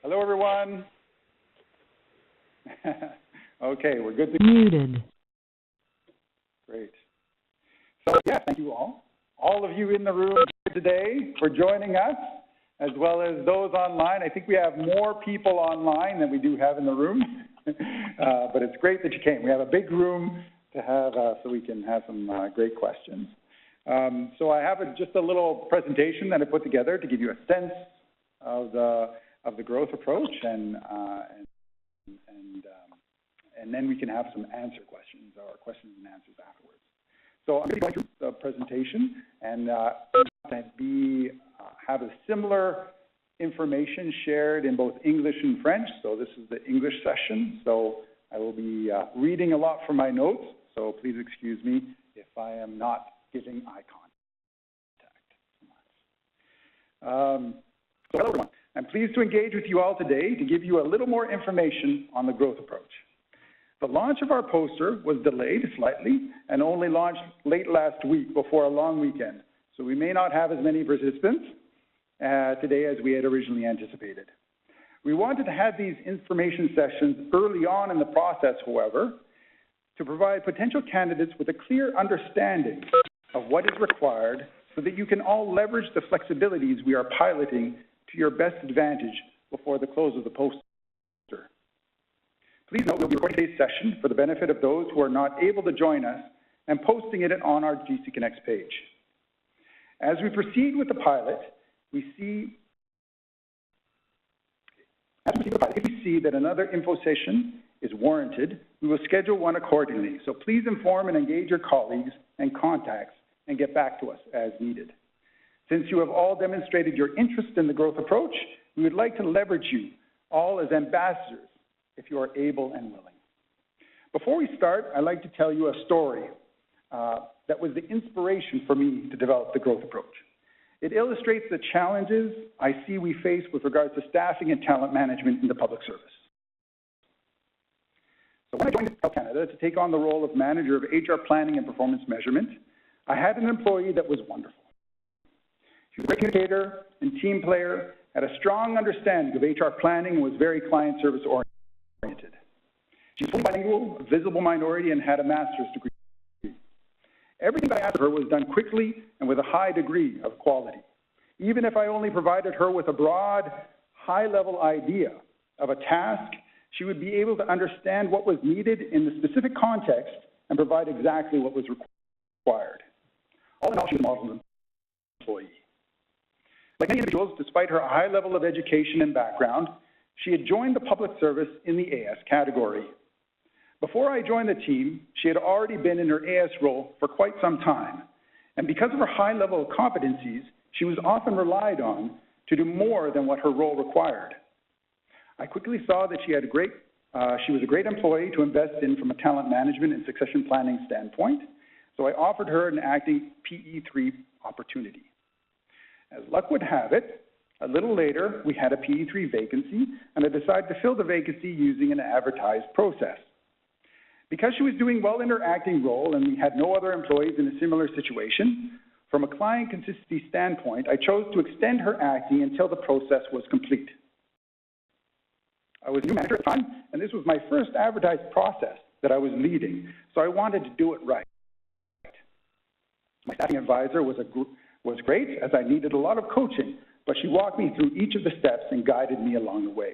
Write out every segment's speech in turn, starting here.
Hello, everyone. Okay, we're good to go. Muted. Great. So, yeah, thank you all of you in the room today for joining us, as well as those online. I think we have more people online than we do have in the room, but it's great that you came. We have a big room to have, so we can have some great questions. So I have just a little presentation that I put together to give you a sense of the growth approach, and then we can have some answer questions or questions and answers afterwards. So I'm going to go through the presentation and have a similar information shared in both English and French. So this is the English session. So I will be reading a lot from my notes. So please excuse me if I am not giving eye contact. So hello everyone. I'm pleased to engage with you all today to give you a little more information on the growth approach. The launch of our poster was delayed slightly and only launched late last week before a long weekend. So we may not have as many participants today as we had originally anticipated. We wanted to have these information sessions early on in the process, however, to provide potential candidates with a clear understanding of what is required so that you can all leverage the flexibilities we are piloting to your best advantage before the close of the poster. Please note we'll be recording today's session for the benefit of those who are not able to join us and posting it on our GC Connects page. As we proceed with the pilot, if we see that another info session is warranted, we will schedule one accordingly. So please inform and engage your colleagues and contacts and get back to us as needed. Since you have all demonstrated your interest in the growth approach, we would like to leverage you all as ambassadors if you are able and willing. Before we start, I'd like to tell you a story that was the inspiration for me to develop the growth approach. It illustrates the challenges I see we face with regards to staffing and talent management in the public service. So when I joined Health Canada to take on the role of manager of HR planning and performance measurement, I had an employee that was wonderful. She was a great communicator and team player, had a strong understanding of HR planning, and was very client service oriented. She was fully bilingual, a visible minority, and had a master's degree. Everything that I asked of her was done quickly and with a high degree of quality. Even if I only provided her with a broad, high-level idea of a task, she would be able to understand what was needed in the specific context and provide exactly what was required. All in all, she was a model employee. Like many individuals, despite her high level of education and background, she had joined the public service in the AS category. Before I joined the team, she had already been in her AS role for quite some time. And because of her high level of competencies, she was often relied on to do more than what her role required. I quickly saw that she was a great employee to invest in from a talent management and succession planning standpoint. So I offered her an acting PE3 opportunity. As luck would have it, a little later, we had a PE3 vacancy, and I decided to fill the vacancy using an advertised process. Because she was doing well in her acting role and we had no other employees in a similar situation, from a client consistency standpoint, I chose to extend her acting until the process was complete. I was a new manager at the time, and this was my first advertised process that I was leading, so I wanted to do it right. My staffing advisor was great, as I needed a lot of coaching, but she walked me through each of the steps and guided me along the way.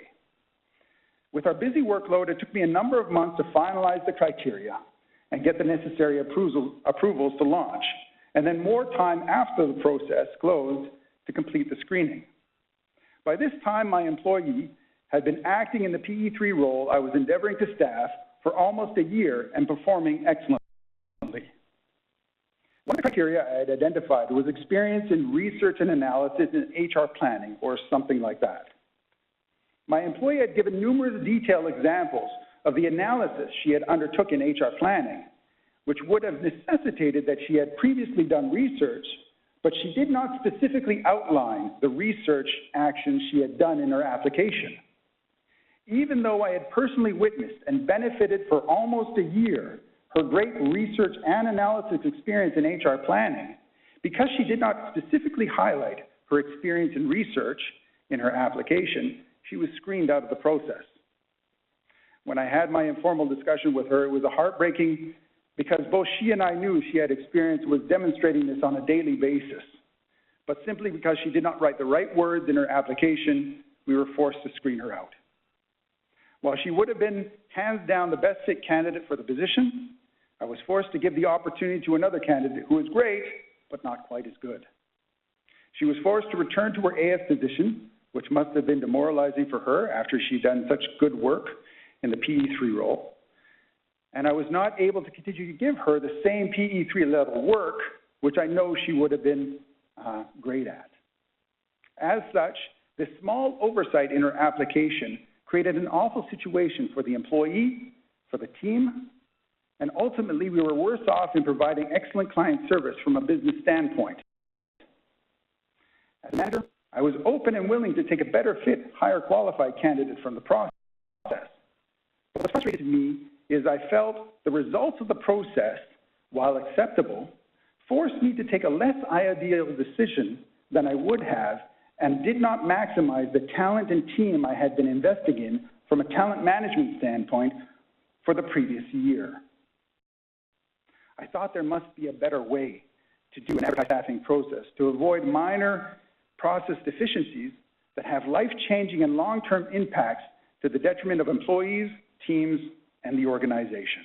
With our busy workload, it took me a number of months to finalize the criteria and get the necessary approvals to launch, and then more time after the process closed to complete the screening. By this time, my employee had been acting in the PE3 role I was endeavoring to staff for almost a year and performing excellently. One of the criteria I had identified was experience in research and analysis in HR planning or something like that. My employee had given numerous detailed examples of the analysis she had undertook in HR planning, which would have necessitated that she had previously done research, but she did not specifically outline the research actions she had done in her application. Even though I had personally witnessed and benefited for almost a year her great research and analysis experience in HR planning, because she did not specifically highlight her experience in research in her application, she was screened out of the process. When I had my informal discussion with her, it was heartbreaking because both she and I knew she had experience was demonstrating this on a daily basis. But simply because she did not write the right words in her application, we were forced to screen her out. While she would have been hands down the best fit candidate for the position, I was forced to give the opportunity to another candidate who was great, but not quite as good. She was forced to return to her AS position, which must have been demoralizing for her after she'd done such good work in the PE3 role. And I was not able to continue to give her the same PE3 level work, which I know she would have been great at. As such, this small oversight in her application created an awful situation for the employee, for the team, and ultimately we were worse off in providing excellent client service from a business standpoint. As a manager, I was open and willing to take a better fit, higher qualified candidate from the process. But what frustrated me is I felt the results of the process, while acceptable, forced me to take a less ideal decision than I would have and did not maximize the talent and team I had been investing in from a talent management standpoint for the previous year. I thought there must be a better way to do an advertising staffing process to avoid minor process deficiencies that have life-changing and long-term impacts to the detriment of employees, teams, and the organization.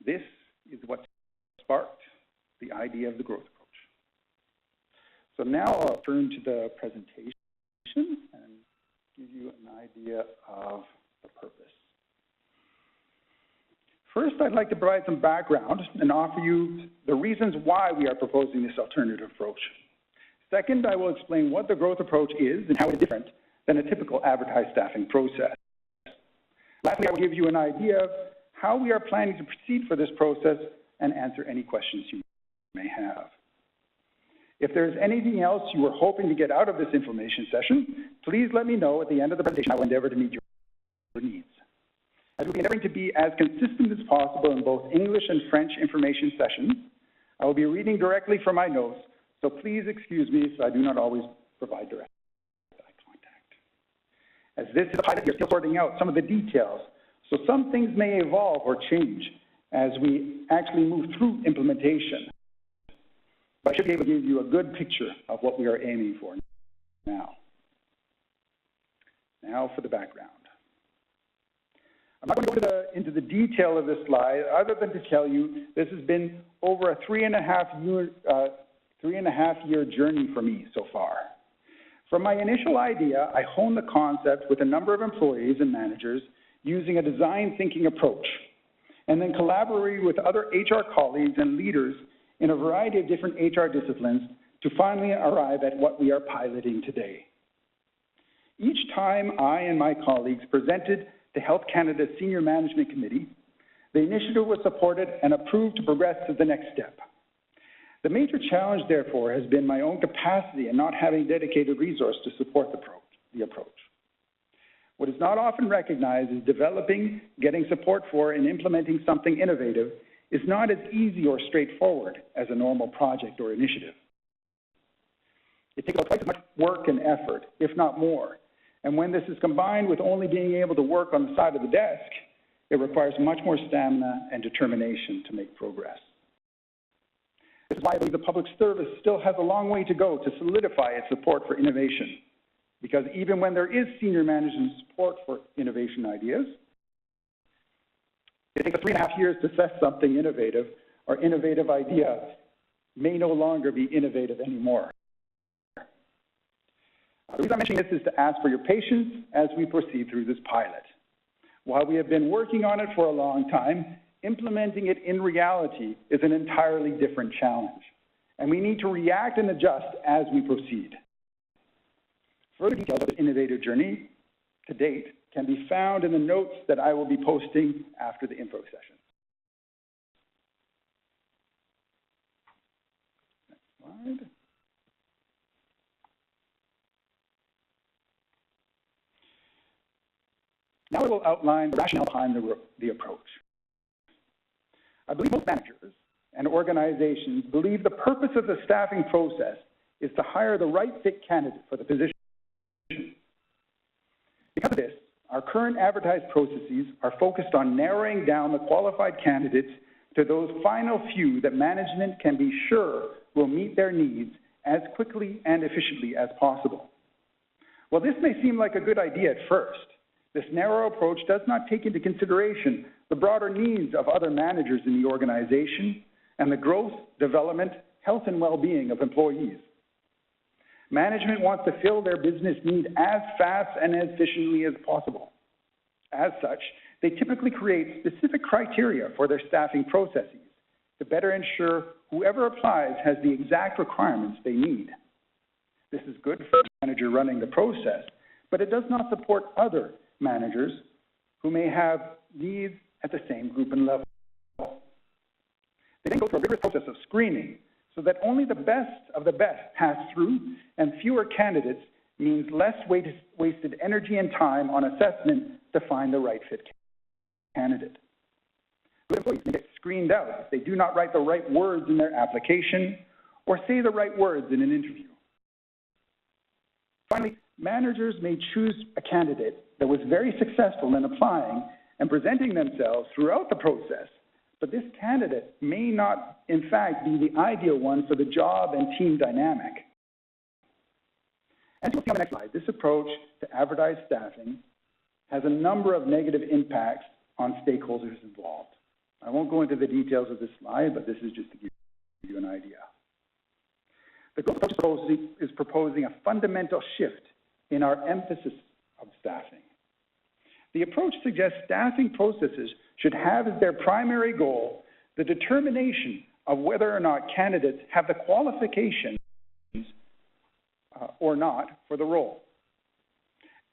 This is what sparked the idea of the growth approach. So now I'll turn to the presentation and give you an idea of the purpose. First, I'd like to provide some background and offer you the reasons why we are proposing this alternative approach. Second, I will explain what the growth approach is and how it is different than a typical advertised staffing process. Lastly, I will give you an idea of how we are planning to proceed for this process and answer any questions you may have. If there's anything else you were hoping to get out of this information session, please let me know at the end of the presentation. I will endeavor to meet your needs. As we'll be endeavoring to be as consistent as possible in both English and French information sessions, I will be reading directly from my notes, so please excuse me if I do not always provide direct eye contact. As this is a pilot, we're still sorting out some of the details, so some things may evolve or change as we actually move through implementation. But I should be able to give you a good picture of what we are aiming for now. Now for the background. I'm not going to go into the detail of this slide, other than to tell you this has been over a three and a half year journey for me so far. From my initial idea, I honed the concept with a number of employees and managers using a design thinking approach, and then collaborating with other HR colleagues and leaders in a variety of different HR disciplines to finally arrive at what we are piloting today. Each time I and my colleagues presented to Health Canada's Senior Management Committee, the initiative was supported and approved to progress to the next step. The major challenge, therefore, has been my own capacity and not having dedicated resource to support the approach. What is not often recognized is developing, getting support for, and implementing something innovative is not as easy or straightforward as a normal project or initiative. It takes twice as much work and effort, if not more. And when this is combined with only being able to work on the side of the desk, it requires much more stamina and determination to make progress. This is why I believe the public service still has a long way to go to solidify its support for innovation. Because even when there is senior management support for innovation ideas, it takes 3.5 years to test something innovative, or innovative idea may no longer be innovative anymore. The reason I'm mentioning this is to ask for your patience as we proceed through this pilot. While we have been working on it for a long time, implementing it in reality is an entirely different challenge, and we need to react and adjust as we proceed. Further details of this innovative journey to date can be found in the notes that I will be posting after the info session. Next slide. Now I will outline the rationale behind the approach. I believe most managers and organizations believe the purpose of the staffing process is to hire the right fit candidate for the position. Because of this, our current advertised processes are focused on narrowing down the qualified candidates to those final few that management can be sure will meet their needs as quickly and efficiently as possible. While this may seem like a good idea at first, this narrow approach does not take into consideration the broader needs of other managers in the organization and the growth, development, health, and well-being of employees. Management wants to fill their business need as fast and as efficiently as possible. As such, they typically create specific criteria for their staffing processes to better ensure whoever applies has the exact requirements they need. This is good for the manager running the process, but it does not support other managers who may have needs at the same group and level. They then go through a rigorous process of screening so that only the best of the best pass through, and fewer candidates means less wasted energy and time on assessment to find the right fit candidate. Good employees may get screened out if they do not write the right words in their application or say the right words in an interview. Finally, managers may choose a candidate that was very successful in applying and presenting themselves throughout the process, but this candidate may not, in fact, be the ideal one for the job and team dynamic. As you'll see on the next slide, this approach to advertised staffing has a number of negative impacts on stakeholders involved. I won't go into the details of this slide, but this is just to give you an idea. The growth approach is proposing a fundamental shift in our emphasis of staffing. The approach suggests staffing processes should have as their primary goal the determination of whether or not candidates have the qualifications or not for the role.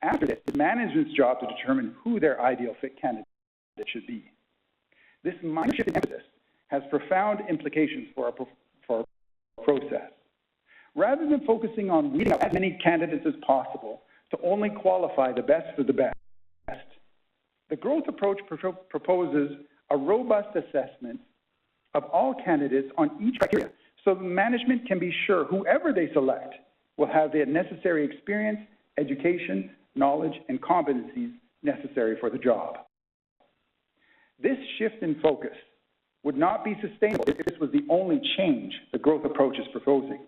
After this, it's management's job to determine who their ideal fit candidate should be. This minor shift in emphasis has profound implications for our process. Rather than focusing on weeding out as many candidates as possible to only qualify the best of the best, the growth approach proposes a robust assessment of all candidates on each criteria so management can be sure whoever they select will have the necessary experience, education, knowledge, and competencies necessary for the job. This shift in focus would not be sustainable if this was the only change the growth approach is proposing.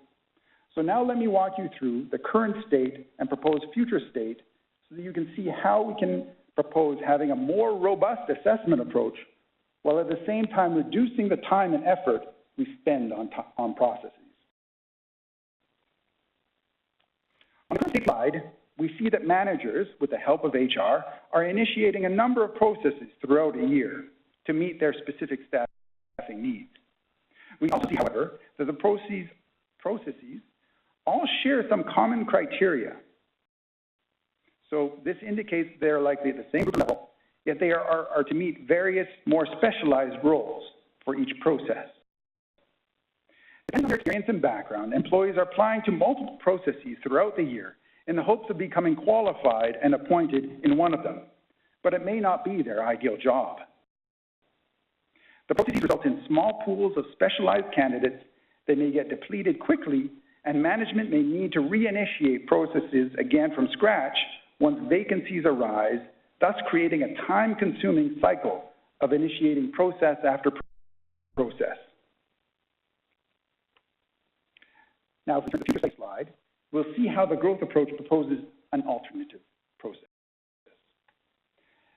So now let me walk you through the current state and proposed future state so that you can see how we can propose having a more robust assessment approach while at the same time reducing the time and effort we spend on processes. On the first slide, we see that managers, with the help of HR, are initiating a number of processes throughout a year to meet their specific staffing needs. We also see, however, that the processes all share some common criteria. So this indicates they're likely at the same group level, yet they are to meet various more specialized roles for each process. Depending on their experience and background, employees are applying to multiple processes throughout the year in the hopes of becoming qualified and appointed in one of them, but it may not be their ideal job. The processes result in small pools of specialized candidates that may get depleted quickly, and management may need to reinitiate processes again from scratch once vacancies arise, thus creating a time-consuming cycle of initiating process after process. Now, if we turn to the future slide, we'll see how the growth approach proposes an alternative process.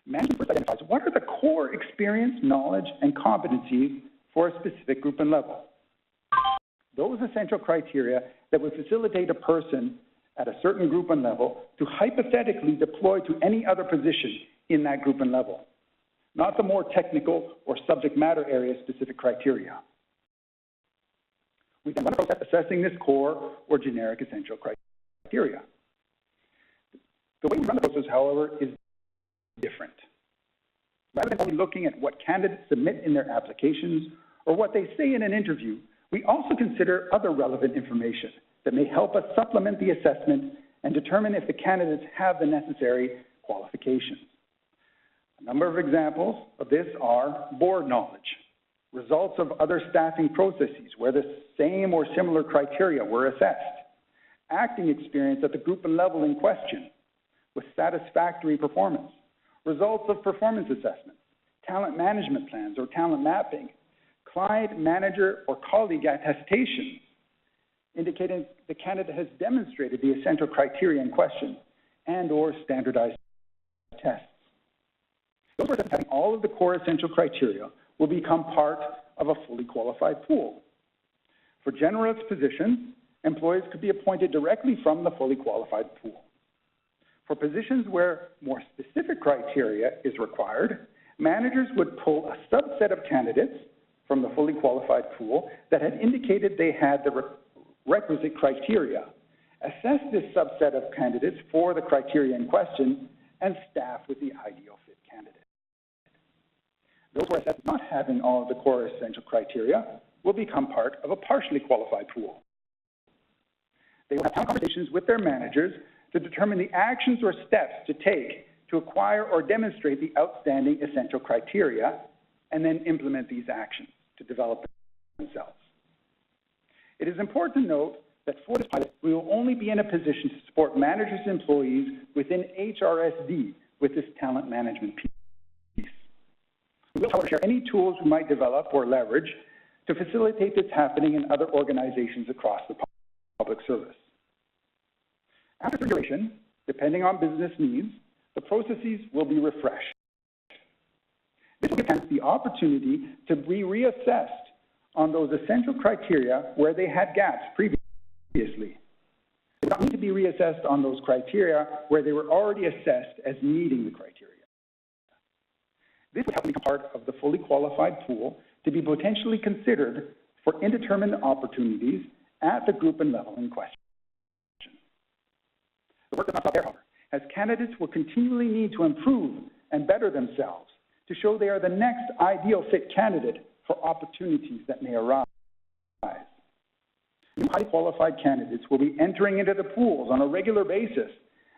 Management first identifies what are the core experience, knowledge, and competencies for a specific group and level. Those essential criteria that would facilitate a person at a certain group and level to hypothetically deploy to any other position in that group and level, not the more technical or subject matter area specific criteria. We then run a process assessing this core or generic essential criteria. The way we run the process, however, is different. Rather than only looking at what candidates submit in their applications or what they say in an interview, we also consider other relevant information that may help us supplement the assessment and determine if the candidates have the necessary qualifications. A number of examples of this are board knowledge, results of other staffing processes where the same or similar criteria were assessed, acting experience at the group and level in question, with satisfactory performance, results of performance assessments, talent management plans or talent mapping, client, manager, or colleague attestations, indicating the candidate has demonstrated the essential criteria in question and or standardized tests. Those persons having all of the core essential criteria will become part of a fully qualified pool. For generalist positions, employees could be appointed directly from the fully qualified pool. For positions where more specific criteria is required, managers would pull a subset of candidates from the fully qualified pool that had indicated they had the requisite criteria, assess this subset of candidates for the criteria in question, and staff with the ideal fit candidate. Those who are assessed not having all of the core essential criteria will become part of a partially qualified pool. They will have conversations with their managers to determine the actions or steps to take to acquire or demonstrate the outstanding essential criteria, and then implement these actions to develop themselves. It is important to note that for this pilot, we will only be in a position to support managers and employees within HRSD with this talent management piece. We will, however, share any tools we might develop or leverage to facilitate this happening in other organizations across the public service. After duration, depending on business needs, the processes will be refreshed. This will give candidates the opportunity to be reassessed on those essential criteria where they had gaps previously. They don't need to be reassessed on those criteria where they were already assessed as meeting the criteria. This would help them become part of the fully qualified pool to be potentially considered for indeterminate opportunities at the group and level in question. The work does not stop there, however, as candidates will continually need to improve and better themselves to show they are the next ideal fit candidate for opportunities that may arise. New highly qualified candidates will be entering into the pools on a regular basis,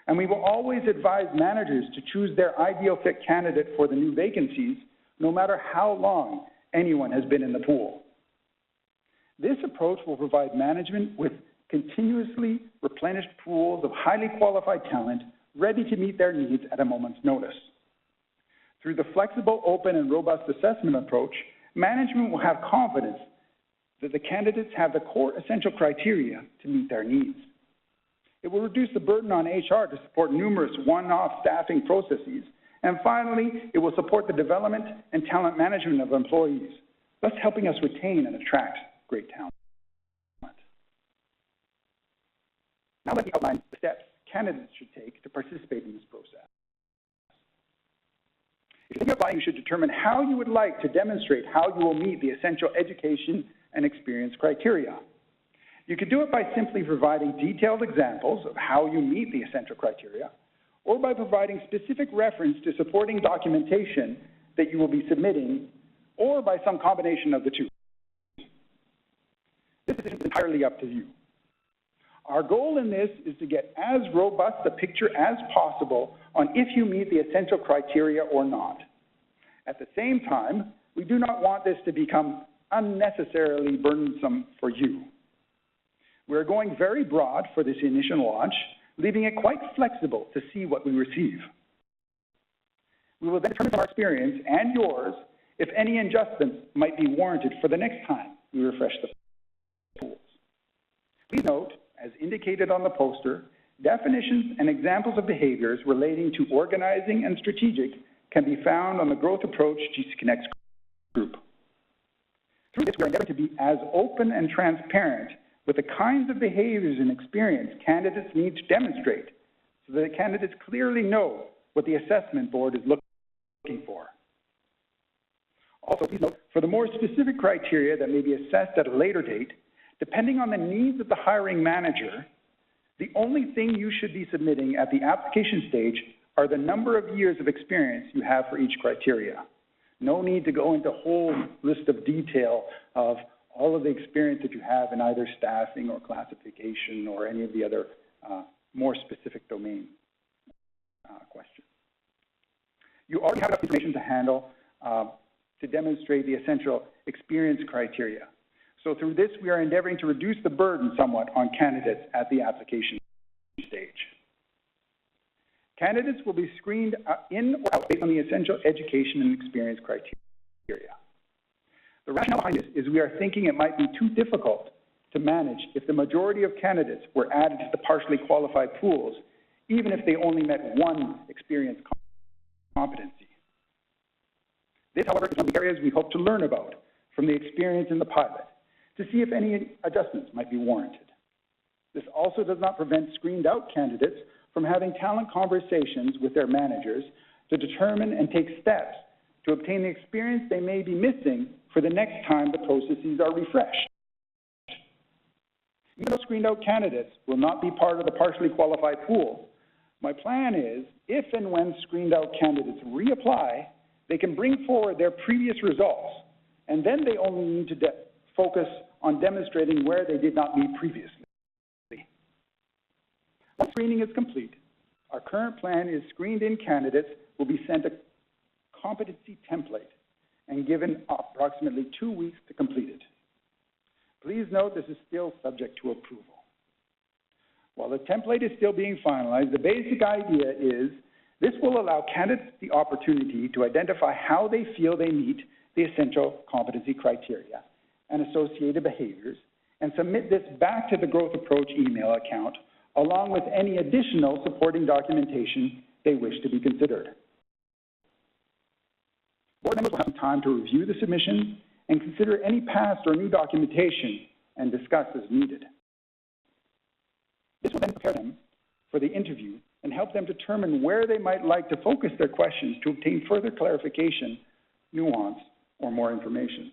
and we will always advise managers to choose their ideal fit candidate for the new vacancies, no matter how long anyone has been in the pool. This approach will provide management with continuously replenished pools of highly qualified talent ready to meet their needs at a moment's notice. Through the flexible, open, and robust assessment approach, management will have confidence that the candidates have the core essential criteria to meet their needs. It will reduce the burden on HR to support numerous one-off staffing processes. And finally, it will support the development and talent management of employees, thus helping us retain and attract great talent. Now let me outline the steps candidates should take to participate in this process. If you're thinking of applying, you should determine how you would like to demonstrate how you will meet the essential education and experience criteria. You could do it by simply providing detailed examples of how you meet the essential criteria, or by providing specific reference to supporting documentation that you will be submitting, or by some combination of the two. This decision is entirely up to you. Our goal in this is to get as robust a picture as possible on if you meet the essential criteria or not. At the same time, we do not want this to become unnecessarily burdensome for you. We're going very broad for this initial launch, leaving it quite flexible to see what we receive. We will then determine from our experience and yours if any adjustments might be warranted for the next time we refresh the pools. Please note, as indicated on the poster, definitions and examples of behaviors relating to organizing and strategic can be found on the Growth Approach GC Connects group. Through this, we are endeavoring to be as open and transparent with the kinds of behaviors and experience candidates need to demonstrate so that the candidates clearly know what the assessment board is looking for. Also, please note, for the more specific criteria that may be assessed at a later date, depending on the needs of the hiring manager, the only thing you should be submitting at the application stage are the number of years of experience you have for each criteria. No need to go into a whole list of detail of all of the experience that you have in either staffing or classification or any of the other more specific domain questions. You already have enough information to handle to demonstrate the essential experience criteria. So through this, we are endeavoring to reduce the burden somewhat on candidates at the application stage. Candidates will be screened in or out based on the essential education and experience criteria. The rationale behind this is we are thinking it might be too difficult to manage if the majority of candidates were added to the partially qualified pools, even if they only met one experience competency. This, however, is one of the areas we hope to learn about from the experience in the pilot to see if any adjustments might be warranted. This also does not prevent screened out candidates from having talent conversations with their managers to determine and take steps to obtain the experience they may be missing for the next time the processes are refreshed. Even though screened out candidates will not be part of the partially qualified pool, my plan is, if and when screened out candidates reapply, they can bring forward their previous results, and then they only need to focus on demonstrating where they did not meet previously. Once screening is complete, our current plan is screened-in candidates will be sent a competency template and given approximately 2 weeks to complete it. Please note this is still subject to approval. While the template is still being finalized, the basic idea is this will allow candidates the opportunity to identify how they feel they meet the essential competency criteria and associated behaviors, and submit this back to the Growth Approach email account, along with any additional supporting documentation they wish to be considered. Board members will have time to review the submissions and consider any past or new documentation and discuss as needed. This will then prepare them for the interview and help them determine where they might like to focus their questions to obtain further clarification, nuance, or more information.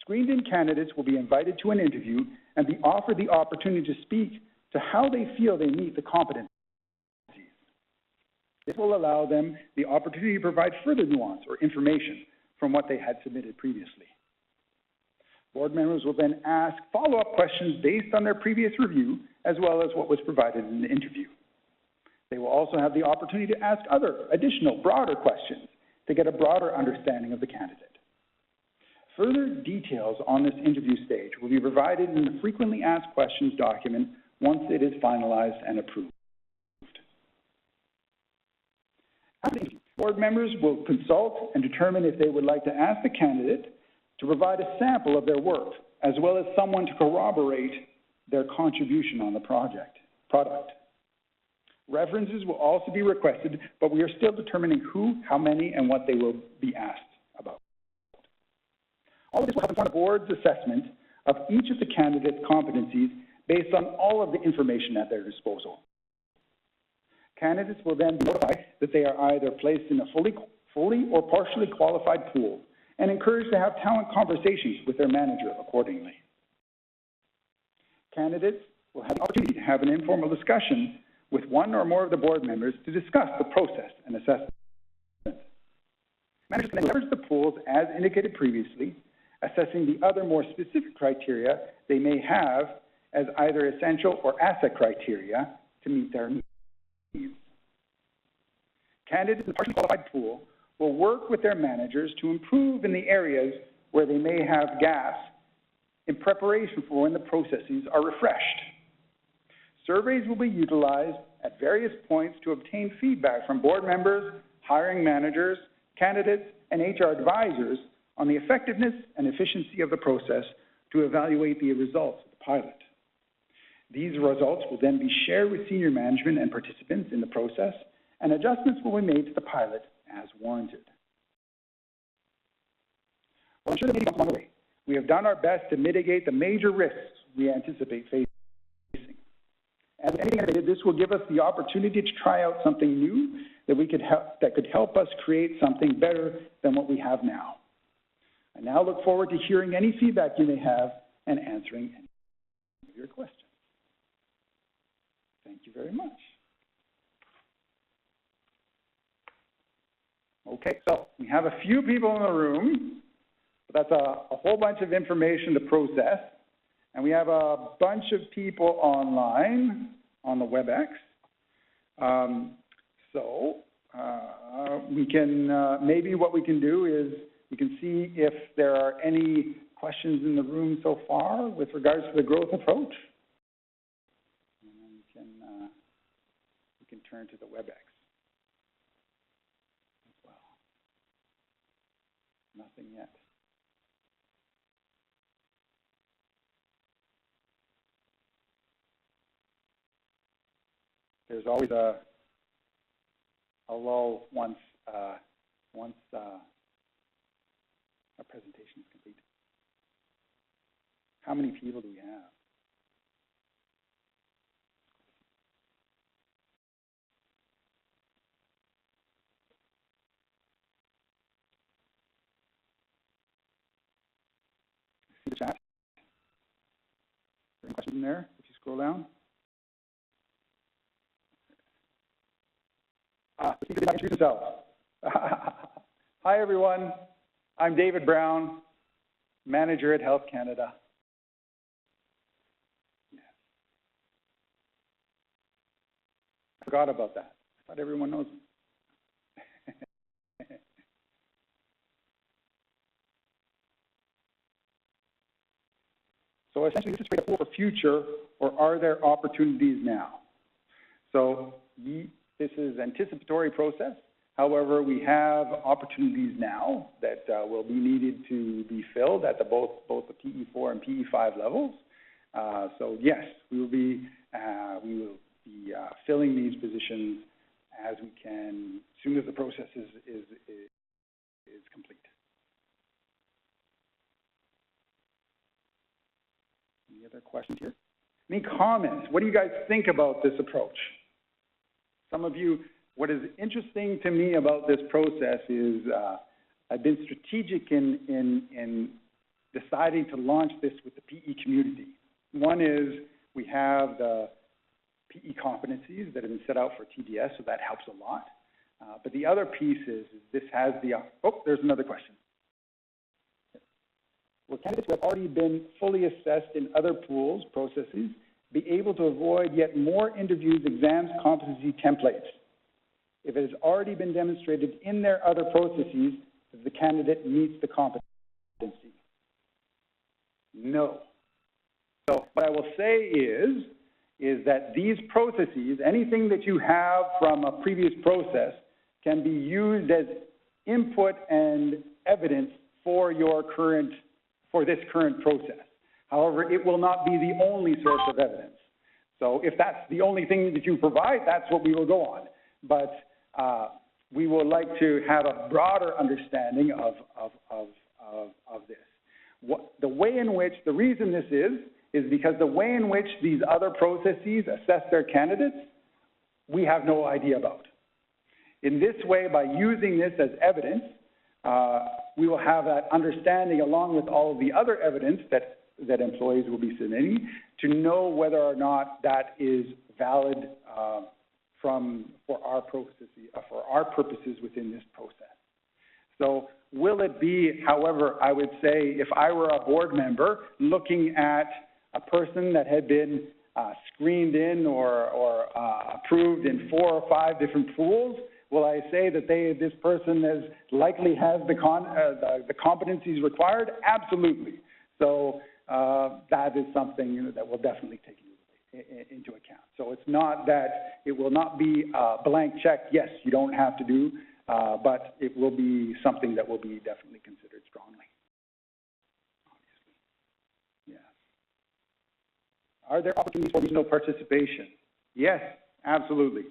Screened-in candidates will be invited to an interview and be offered the opportunity to speak to how they feel they meet the competencies. This will allow them the opportunity to provide further nuance or information from what they had submitted previously. Board members will then ask follow-up questions based on their previous review, as well as what was provided in the interview. They will also have the opportunity to ask other additional broader questions to get a broader understanding of the candidate. Further details on this interview stage will be provided in the frequently asked questions document once it is finalized and approved. After the interview, board members will consult and determine if they would like to ask the candidate to provide a sample of their work, as well as someone to corroborate their contribution on the product. References will also be requested, but we are still determining who, how many, and what they will be asked about. All of this will help inform the board's assessment of each of the candidates' competencies based on all of the information at their disposal. Candidates will then be notified that they are either placed in a fully or partially qualified pool and encouraged to have talent conversations with their manager accordingly. Candidates will have the opportunity to have an informal discussion with one or more of the board members to discuss the process and assessment. Managers can then leverage the pools as indicated previously, assessing the other more specific criteria they may have as either essential or asset criteria to meet their needs. Candidates in the partially qualified pool will work with their managers to improve in the areas where they may have gaps in preparation for when the processes are refreshed. Surveys will be utilized at various points to obtain feedback from board members, hiring managers, candidates, and HR advisors on the effectiveness and efficiency of the process to evaluate the results of the pilot. These results will then be shared with senior management and participants in the process, and adjustments will be made to the pilot as warranted. Well, I'm sure that along the way, we have done our best to mitigate the major risks we anticipate facing. As with anything innovative, this will give us the opportunity to try out something new that could help us create something better than what we have now. I now look forward to hearing any feedback you may have and answering any of your questions. Thank you very much. Okay, so we have a few people in the room, but that's a whole bunch of information to process. And we have a bunch of people online on the WebEx. We can, maybe what we can do is we can see if there are any questions in the room so far with regards to the growth approach. And then we can return to the WebEx as well. Nothing yet. There's always a lull once a presentation is complete. How many people do we have? See the chat? Any questions in there if you scroll down? Introduce yourself. Hi, everyone. I'm David Brown, manager at Health Canada. Yeah. I forgot about that. I thought everyone knows me. So essentially, this is for the future, or are there opportunities now? So this is anticipatory process. However, we have opportunities now that will be needed to be filled at both the PE4 and PE5 levels. So yes, we will be filling these positions as we can, as soon as the process is complete. Any other questions here? Any comments? What do you guys think about this approach? Some of you, what is interesting to me about this process is I've been strategic in deciding to launch this with the PE community. One is we have the PE competencies that have been set out for TDS, so that helps a lot. But the other piece is this has the, oh, there's another question. Will candidates who have already been fully assessed in other pools, processes, be able to avoid yet more interviews, exams, competency templates if it has already been demonstrated in their other processes that the candidate meets the competency? No. So what I will say is that these processes, anything that you have from a previous process, can be used as input and evidence for this current process. However, it will not be the only source of evidence. So if that's the only thing that you provide, that's what we will go on. But we would like to have a broader understanding of this. The way in which, the reason this is because the way in which these other processes assess their candidates, we have no idea about. In this way, by using this as evidence, we will have that understanding along with all of the other evidence that employees will be submitting to know whether or not that is valid for our purposes within this process. So will it be, however, I would say if I were a board member looking at a person that had been screened in or approved in 4 or 5 different pools, will I say that this person likely has the competencies required? Absolutely. So that is something that we'll definitely take into account. So it's not that it will not be a blank check, yes, you don't have to do, but it will be something that will be definitely considered strongly. Obviously. Yes. Are there opportunities for regional participation? Yes, absolutely.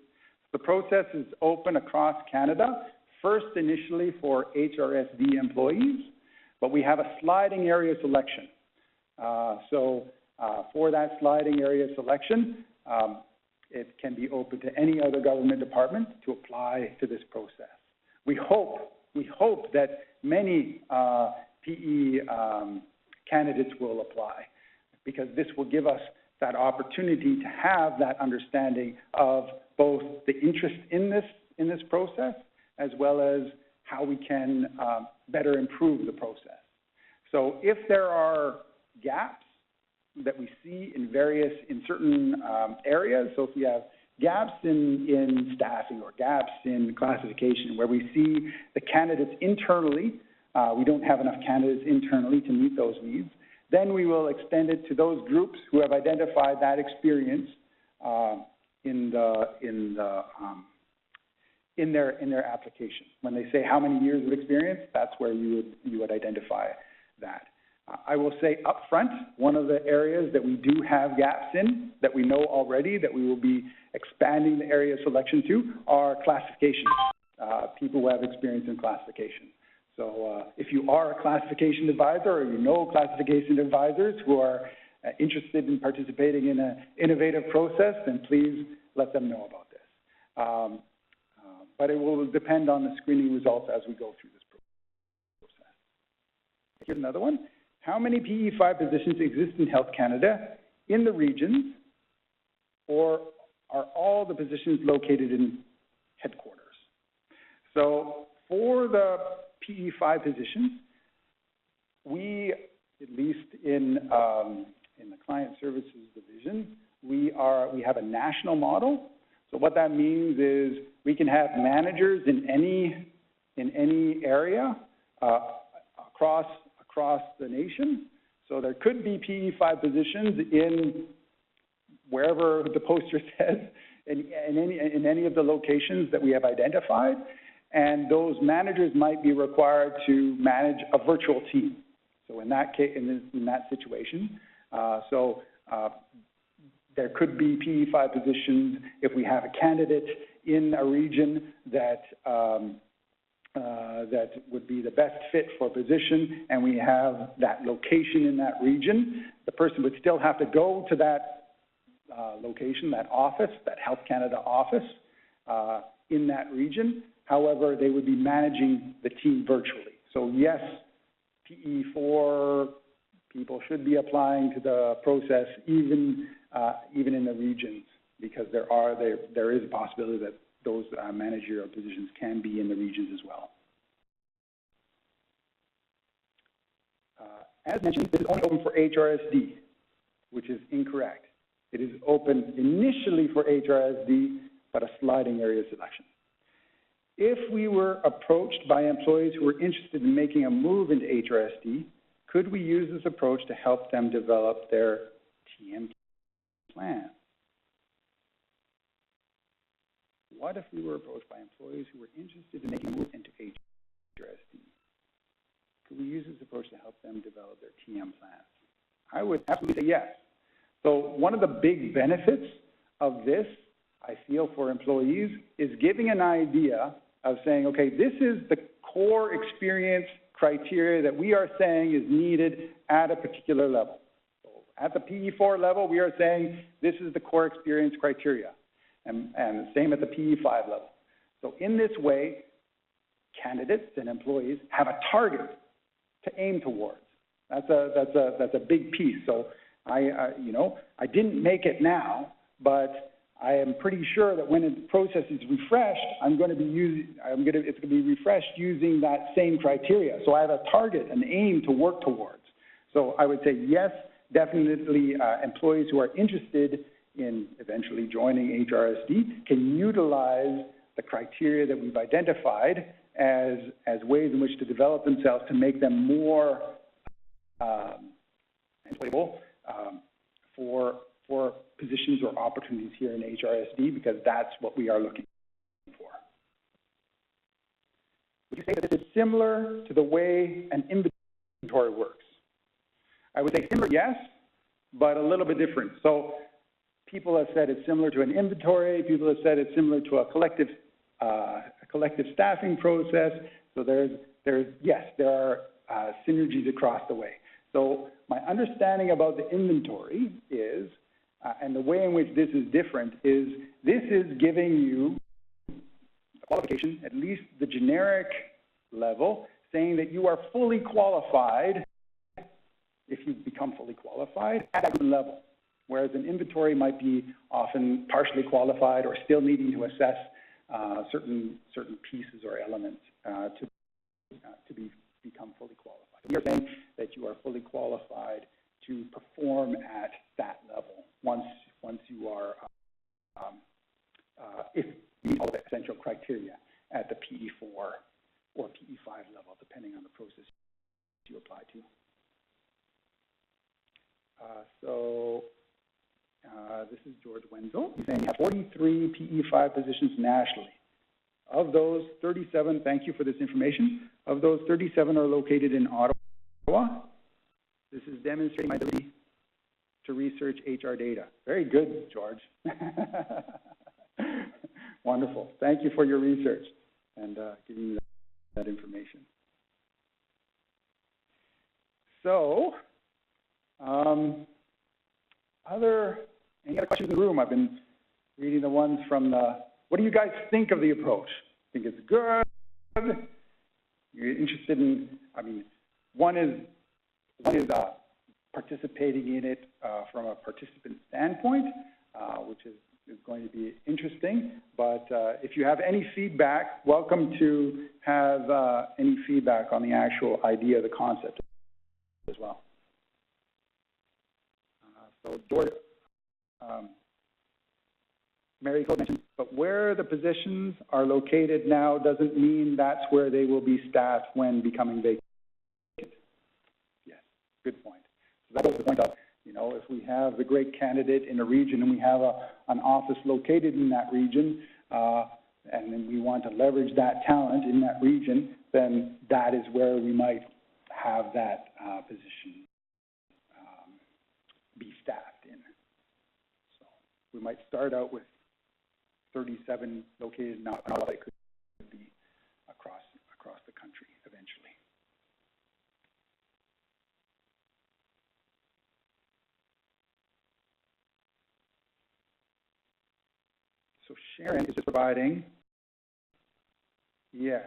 The process is open across Canada, first initially for HRSD employees, but we have a sliding area selection. For that sliding area selection, it can be open to any other government department to apply to this process. We hope that many PE candidates will apply, because this will give us that opportunity to have that understanding of both the interest in this process as well as how we can better improve the process. So if there are gaps that we see in certain areas, so if we have gaps in staffing or gaps in classification where we see the candidates internally, we don't have enough candidates internally to meet those needs, then we will extend it to those groups who have identified that experience in their application. When they say how many years of experience, that's where you would identify that. I will say upfront, one of the areas that we do have gaps in, that we know already, that we will be expanding the area of selection to, are classifications, people who have experience in classification. So if you are a classification advisor, or you know classification advisors who are interested in participating in an innovative process, then please let them know about this. But it will depend on the screening results as we go through this process. Here's another one. How many PE5 positions exist in Health Canada in the regions, or are all the positions located in headquarters? So for the PE5 positions, we, at least in the Client Services Division, we have a national model. So what that means is we can have managers in any area across the nation. So there could be PE5 positions in wherever the poster says, in any of the locations that we have identified, and those managers might be required to manage a virtual team. So in that case, in that situation, there could be PE5 positions if we have a candidate in a region that that would be the best fit for a position, and we have that location in that region. The person would still have to go to that location, that office, that Health Canada office in that region. However, they would be managing the team virtually. So yes, PE4 people should be applying to the process even in the regions, because there is a possibility that those managerial positions can be in the regions as well. As mentioned, this is only open for HRSD, which is incorrect. It is open initially for HRSD, but a sliding area selection. If we were approached by employees who were interested in making a move into HRSD, could we use this approach to help them develop their TM plan? What if we were approached by employees who were interested in making a move into HRSD? Could we use this approach to help them develop their TM plans? I would absolutely say yes. So one of the big benefits of this, I feel, for employees is giving an idea of saying, okay, this is the core experience criteria that we are saying is needed at a particular level. So at the PE4 level, we are saying this is the core experience criteria, and the same at the PE5 level. So in this way, candidates and employees have a target to aim towards. That's a big piece. So I didn't make it now, but I am pretty sure that when the process is refreshed, it's going to be refreshed using that same criteria. So I have a target, an aim to work towards. So I would say yes, definitely employees who are interested in eventually joining HRSD can utilize the criteria that we've identified as ways in which to develop themselves to make them more employable for positions or opportunities here in HRSD, because that's what we are looking for. Would you say that this is similar to the way an inventory works? I would say similar, yes, but a little bit different. So people have said it's similar to an inventory. People have said it's similar to a collective staffing process. So yes, there are synergies across the way. So my understanding about the inventory is, and the way in which this is different is, this is giving you a qualification, at least the generic level, saying that you are fully qualified if you become fully qualified at that given level. Whereas an inventory might be often partially qualified or still needing to assess certain pieces or elements to become fully qualified. We are saying that you are fully qualified to perform at that level once you are, if you meet all the essential criteria at the PE4 or PE5 level, depending on the process you apply to. So This is George Wenzel. He's saying 43 PE5 positions nationally. Of those, 37, thank you for this information, of those 37 are located in Ottawa. This is demonstrating my ability to research HR data. Very good, George. Wonderful. Thank you for your research and giving me that information. So, any other questions in the room? I've been reading the ones from the, what do you guys think of the approach? Think it's good? You're interested in, I mean, one is participating in it from a participant standpoint, which is going to be interesting. But if you have any feedback, welcome to have any feedback on the actual idea, the concept as well. So George, Mary Claude mentioned, but where the positions are located now doesn't mean that's where they will be staffed when becoming vacant. Yes, good point. So that was the point of, you know, if we have the great candidate in a region and we have an office located in that region, and then we want to leverage that talent in that region, then that is where we might have that position be staffed in. So we might start out with 37 located in Ottawa. It could be across the country eventually. So Sharon is just providing, yes,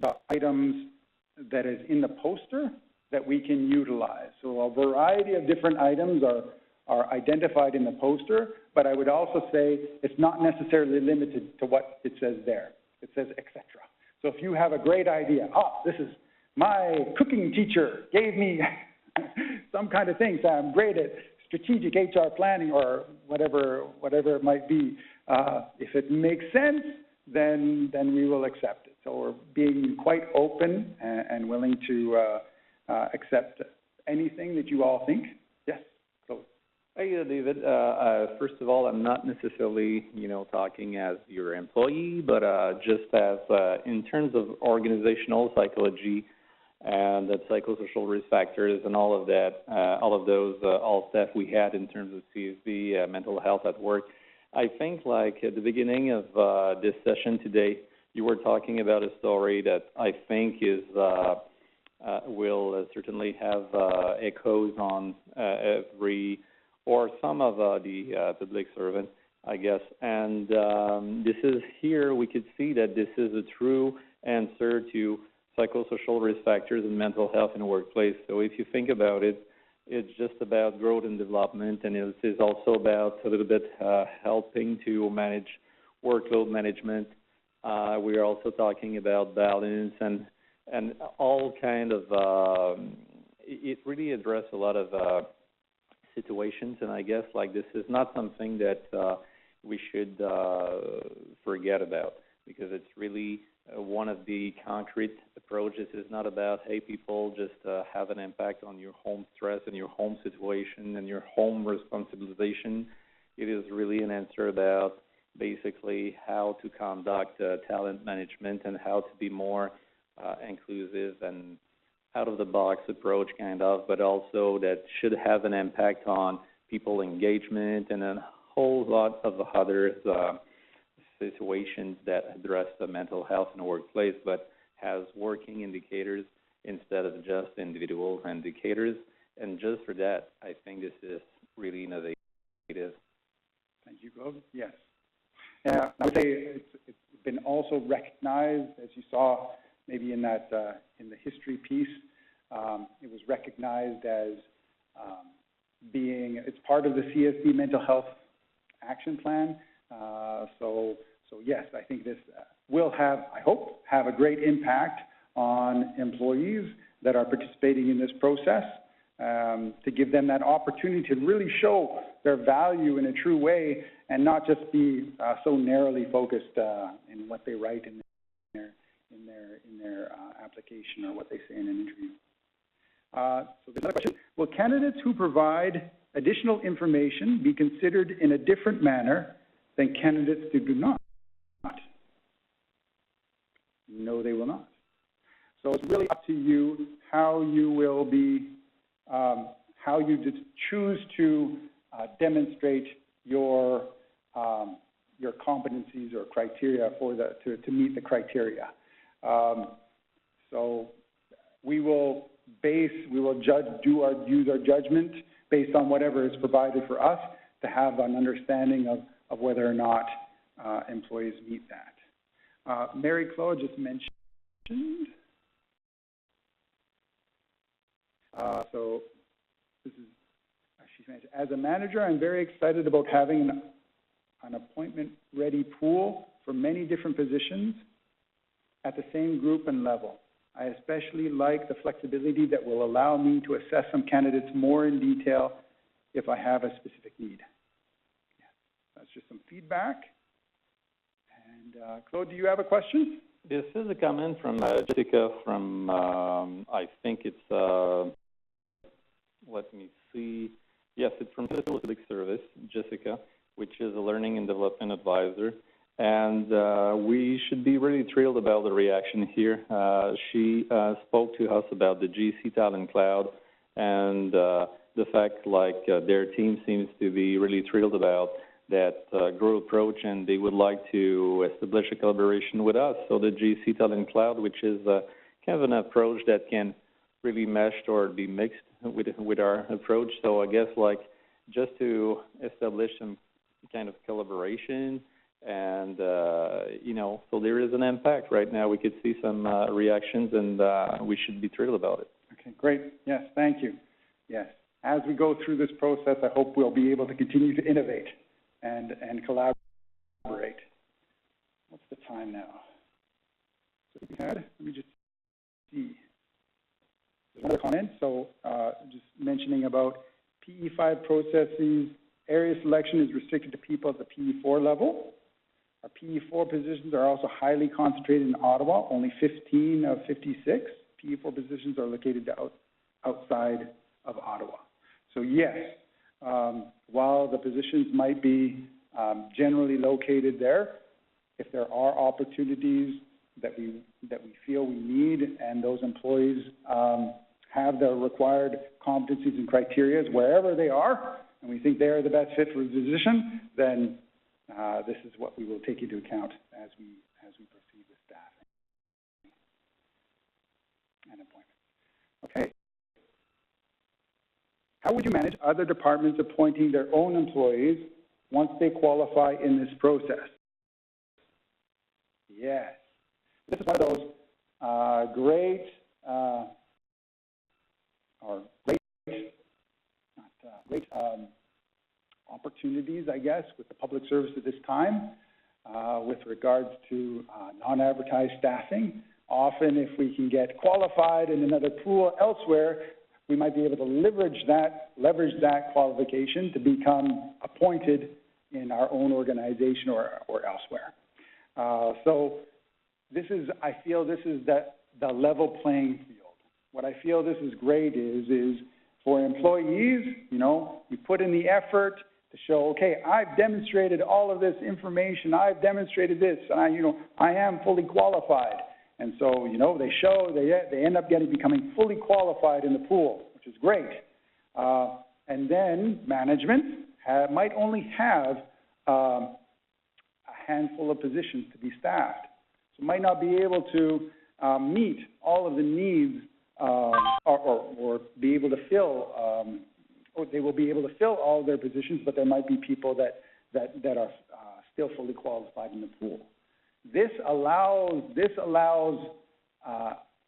the items that is in the poster that we can utilize. So a variety of different items are identified in the poster, but I would also say it's not necessarily limited to what it says there. It says etc. So if you have a great idea, this is my cooking teacher gave me some kind of thing, so I'm great at strategic HR planning or whatever it might be. If it makes sense, then we will accept it. So we're being quite open and willing to accept anything that you all think. Yes. So. Hey, David. First of all, I'm not necessarily, talking as your employee, but just as in terms of organizational psychology and the psychosocial risk factors and all of that, all of those all stuff we had in terms of CSV, mental health at work. I think, like at the beginning of this session today, you were talking about a story that I think is will certainly have echoes on every or some of the public servant, I guess. And this is here we could see that this is a true answer to psychosocial risk factors and mental health in the workplace. So if you think about it, it's just about growth and development, and it is also about a little bit helping to manage workload management. We are also talking about balance and all kind of, it really addresses a lot of situations, and I guess like this is not something that we should forget about, because it's really one of the concrete approaches. Is not about, hey, people just have an impact on your home stress and your home situation and your home responsibilization. It is really an answer about basically how to conduct talent management and how to be more inclusive and out-of-the-box approach kind of, but also that should have an impact on people engagement and a whole lot of other situations that address the mental health in the workplace, but has working indicators instead of just individual indicators. And just for that, I think this is really innovative. Thank you, Claude. Yes. Yeah, I would say it's been also recognized, as you saw maybe in that in the history piece. It was recognized as it's part of the CSB mental health action plan. So yes, I think this will have, I hope, have a great impact on employees that are participating in this process, to give them that opportunity to really show their value in a true way and not just be so narrowly focused in what they write in their application or what they say in an interview. So there's another question. Will candidates who provide additional information be considered in a different manner than candidates who do not? No, they will not. So it's really up to you how you will be, how you choose to demonstrate your competencies or criteria for to meet the criteria. So we will use our judgment based on whatever is provided for us to have an understanding of whether or not employees meet that. Mary Claude just mentioned. So this is, she mentioned, as a manager, I'm very excited about having an appointment-ready pool for many different positions at the same group and level. I especially like the flexibility that will allow me to assess some candidates more in detail if I have a specific need. Yeah, that's just some feedback. And Claude, do you have a question? This is a comment from Jessica from, I think it's, let me see. Yes, it's from the Civic Service, Jessica, which is a learning and development advisor. And we should be really thrilled about the reaction here. She spoke to us about the GC Talent Cloud and the fact like their team seems to be really thrilled about that growth approach, and they would like to establish a collaboration with us. So the GC Talent Cloud, which is kind of an approach that can really mesh or be mixed with our approach. So I guess like just to establish some kind of collaboration, and you know, so there is an impact right now. We could see some reactions, and we should be thrilled about it. Okay, great. Yes, thank you. Yes, as we go through this process, I hope we'll be able to continue to innovate and collaborate. What's the time now? So we had, let me just see. There's another comment. So just mentioning about PE5 processes, area selection is restricted to people at the PE4 level. Our PE4 positions are also highly concentrated in Ottawa. Only 15 of 56 PE4 positions are located outside of Ottawa. So yes, while the positions might be generally located there, if there are opportunities that we feel we need, and those employees have the required competencies and criteria wherever they are, and we think they are the best fit for the position, then this is what we will take into account as we proceed with staffing and appointment. Okay. How would you manage other departments appointing their own employees once they qualify in this process? Yes. This is one of those great opportunities, I guess, with the public service at this time with regards to non-advertised staffing. Often, if we can get qualified in another pool elsewhere, we might be able to leverage that qualification to become appointed in our own organization or elsewhere. So this is, I feel this is the level playing field. What I feel this is great is for employees, you know, you put in the effort to show, okay, I've demonstrated all of this information, I've demonstrated this, and I am fully qualified. And so, you know, they end up becoming fully qualified in the pool, which is great. And then management might only have a handful of positions to be staffed. So might not be able to meet all of the needs or be able to fill, or they will be able to fill all of their positions, but there might be people that are still fully qualified in the pool. This allows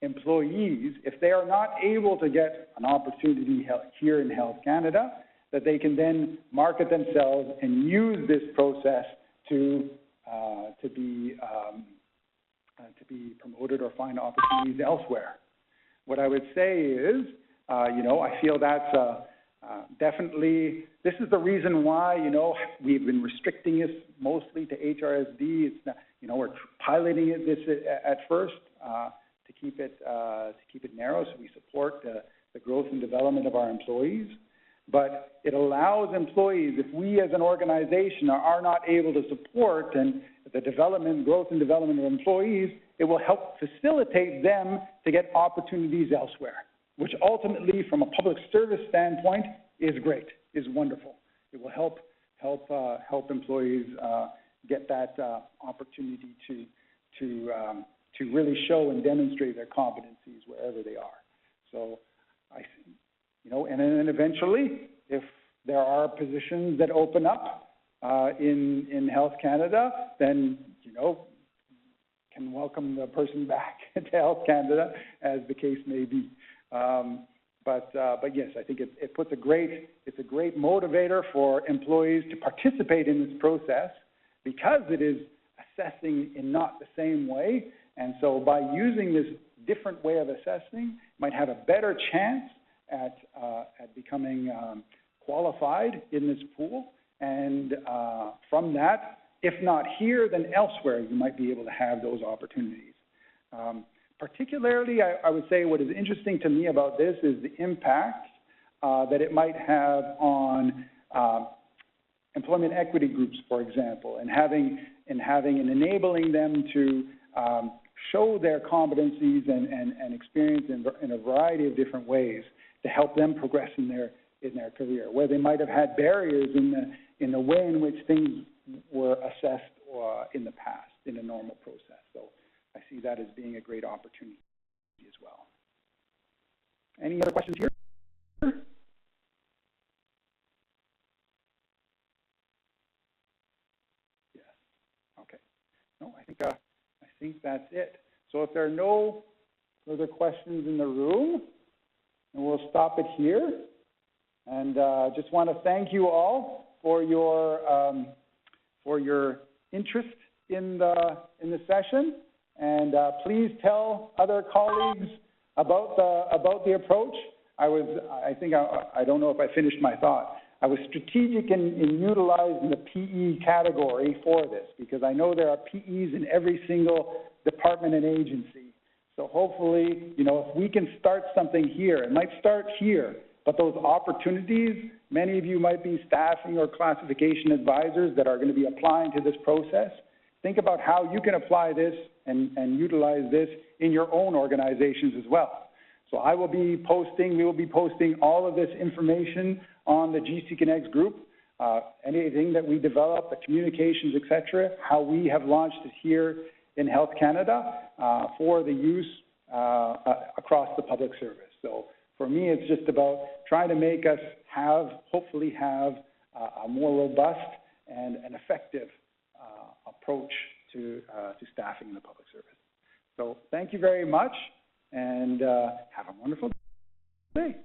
employees, if they are not able to get an opportunity here in Health Canada, that they can then market themselves and use this process to be promoted or find opportunities elsewhere. What I would say is, you know, I feel that's definitely, this is the reason why, you know, we've been restricting this mostly to HRSD. It's not, you know, we're piloting it at first to keep it narrow. So we support the the growth and development of our employees, but it allows employees, if we as an organization are not able to support and the growth and development of employees, it will help facilitate them to get opportunities elsewhere, which ultimately, from a public service standpoint, is great, is wonderful. It will help employees get that opportunity to really show and demonstrate their competencies wherever they are. So, and then eventually, if there are positions that open up in Health Canada, then can welcome the person back to Health Canada, as the case may be. But yes, I think it's a great motivator for employees to participate in this process, because it is assessing in not the same way. And so by using this different way of assessing, might have a better chance at becoming qualified in this pool. And from that, if not here, then elsewhere, you might be able to have those opportunities. Particularly, I would say what is interesting to me about this is the impact that it might have on employment equity groups, for example, and enabling them to show their competencies and experience in a variety of different ways to help them progress in their career, where they might have had barriers in the way in which things were assessed in the past in a normal process. So I see that as being a great opportunity as well. Any other questions here? Yes. Okay. No, I think that's it. So if there are no further questions in the room, then we'll stop it here. And just want to thank you all for your interest in the session. And please tell other colleagues about the approach. I don't know if I finished my thought. I was strategic in utilizing the PE category for this, because I know there are PEs in every single department and agency. So hopefully, if we can start something here, it might start here, but those opportunities, many of you might be staffing or classification advisors that are going to be applying to this process. Think about how you can apply this and utilize this in your own organizations as well. So we will be posting all of this information on the GC Connects group, anything that we develop, the communications, etc., how we have launched it here in Health Canada for the use across the public service. So for me, it's just about trying to make us hopefully have a more robust and an effective approach to staffing in the public service. So thank you very much, and have a wonderful day.